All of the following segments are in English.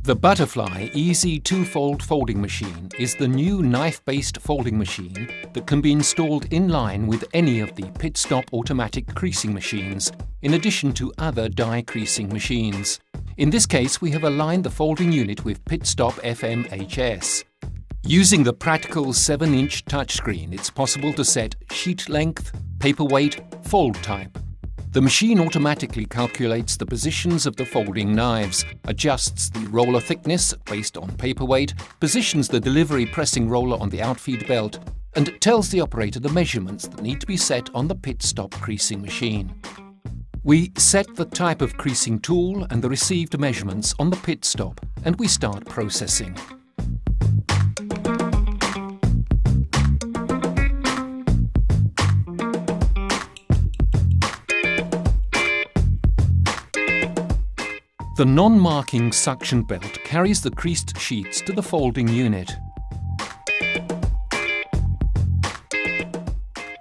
The Butterfly Easy2Fold folding machine is the new knife-based folding machine that can be installed in line with any of the pit-stop automatic creasing machines, in addition to other die creasing machines. In this case, we have aligned the folding unit with pit-stop FMHS. Using the practical 7-inch touchscreen, it's possible to set sheet length, paper weight, fold type. The machine automatically calculates the positions of the folding knives, adjusts the roller thickness based on paper weight, positions the delivery pressing roller on the outfeed belt, and tells the operator the measurements that need to be set on the pit-stop creasing machine. We set the type of creasing tool and the received measurements on the pit stop, and we start processing. The non-marking suction belt carries the creased sheets to the folding unit.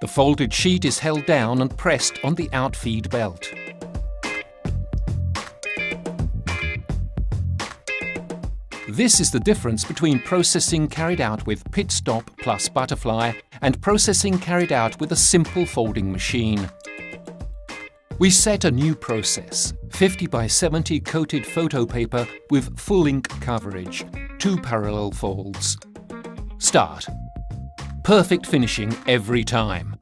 The folded sheet is held down and pressed on the outfeed belt. This is the difference between processing carried out with pit stop plus butterfly and processing carried out with a simple folding machine. We set a new process, 50 by 70 coated photo paper with full ink coverage, 2 parallel folds. Start. Perfect finishing every time.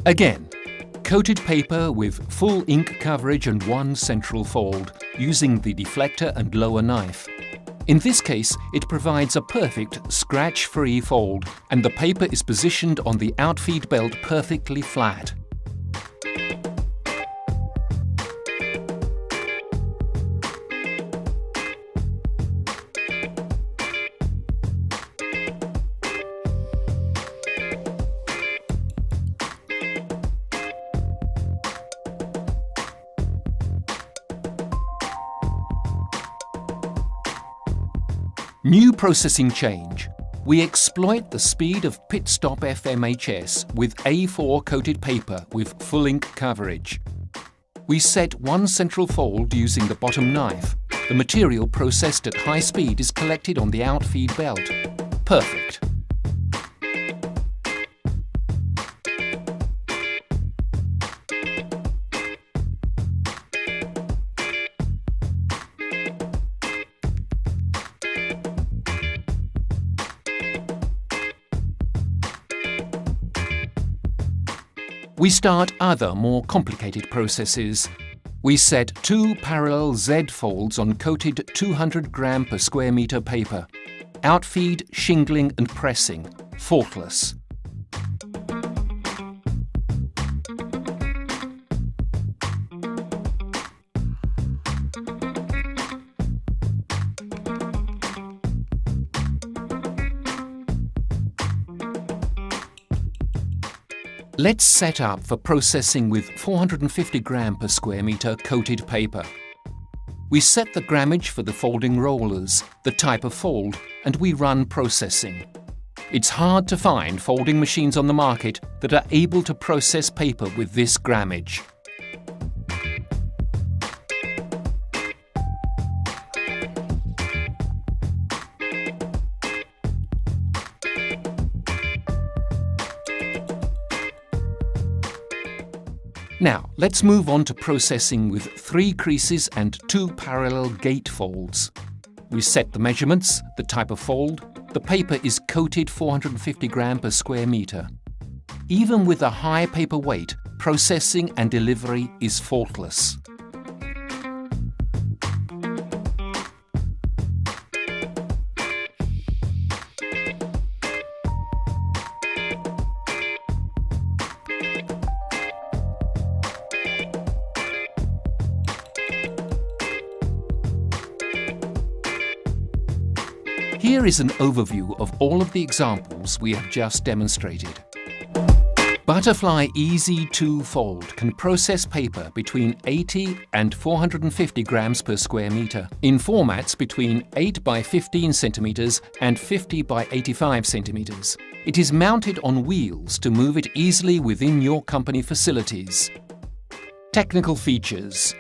Again, coated paper with full ink coverage and 1 central fold, using the deflector and lower knife. In this case, it provides a perfect scratch-free fold, and the paper is positioned on the outfeed belt perfectly flat. New processing change. We exploit the speed of pit-stop FMHS with A4 coated paper with full ink coverage. We set 1 central fold using the bottom knife. The material processed at high speed is collected on the outfeed belt. Perfect. We start other, more complicated processes. We set 2 parallel Z folds on coated 200 gram per square meter paper. Outfeed, shingling and pressing, faultless. Let's set up for processing with 450 gram per square meter coated paper. We set the grammage for the folding rollers, the type of fold, and we run processing. It's hard to find folding machines on the market that are able to process paper with this grammage. Now, let's move on to processing with 3 creases and 2 parallel gate folds. We set the measurements, the type of fold. The paper is coated 450 gram per square meter. Even with a high paper weight, processing and delivery is faultless. Here is an overview of all of the examples we have just demonstrated. Butterfly Easy2Fold can process paper between 80 and 450 grams per square meter in formats between 8 by 15 centimeters and 50 by 85 centimeters. It is mounted on wheels to move it easily within your company facilities. Technical features: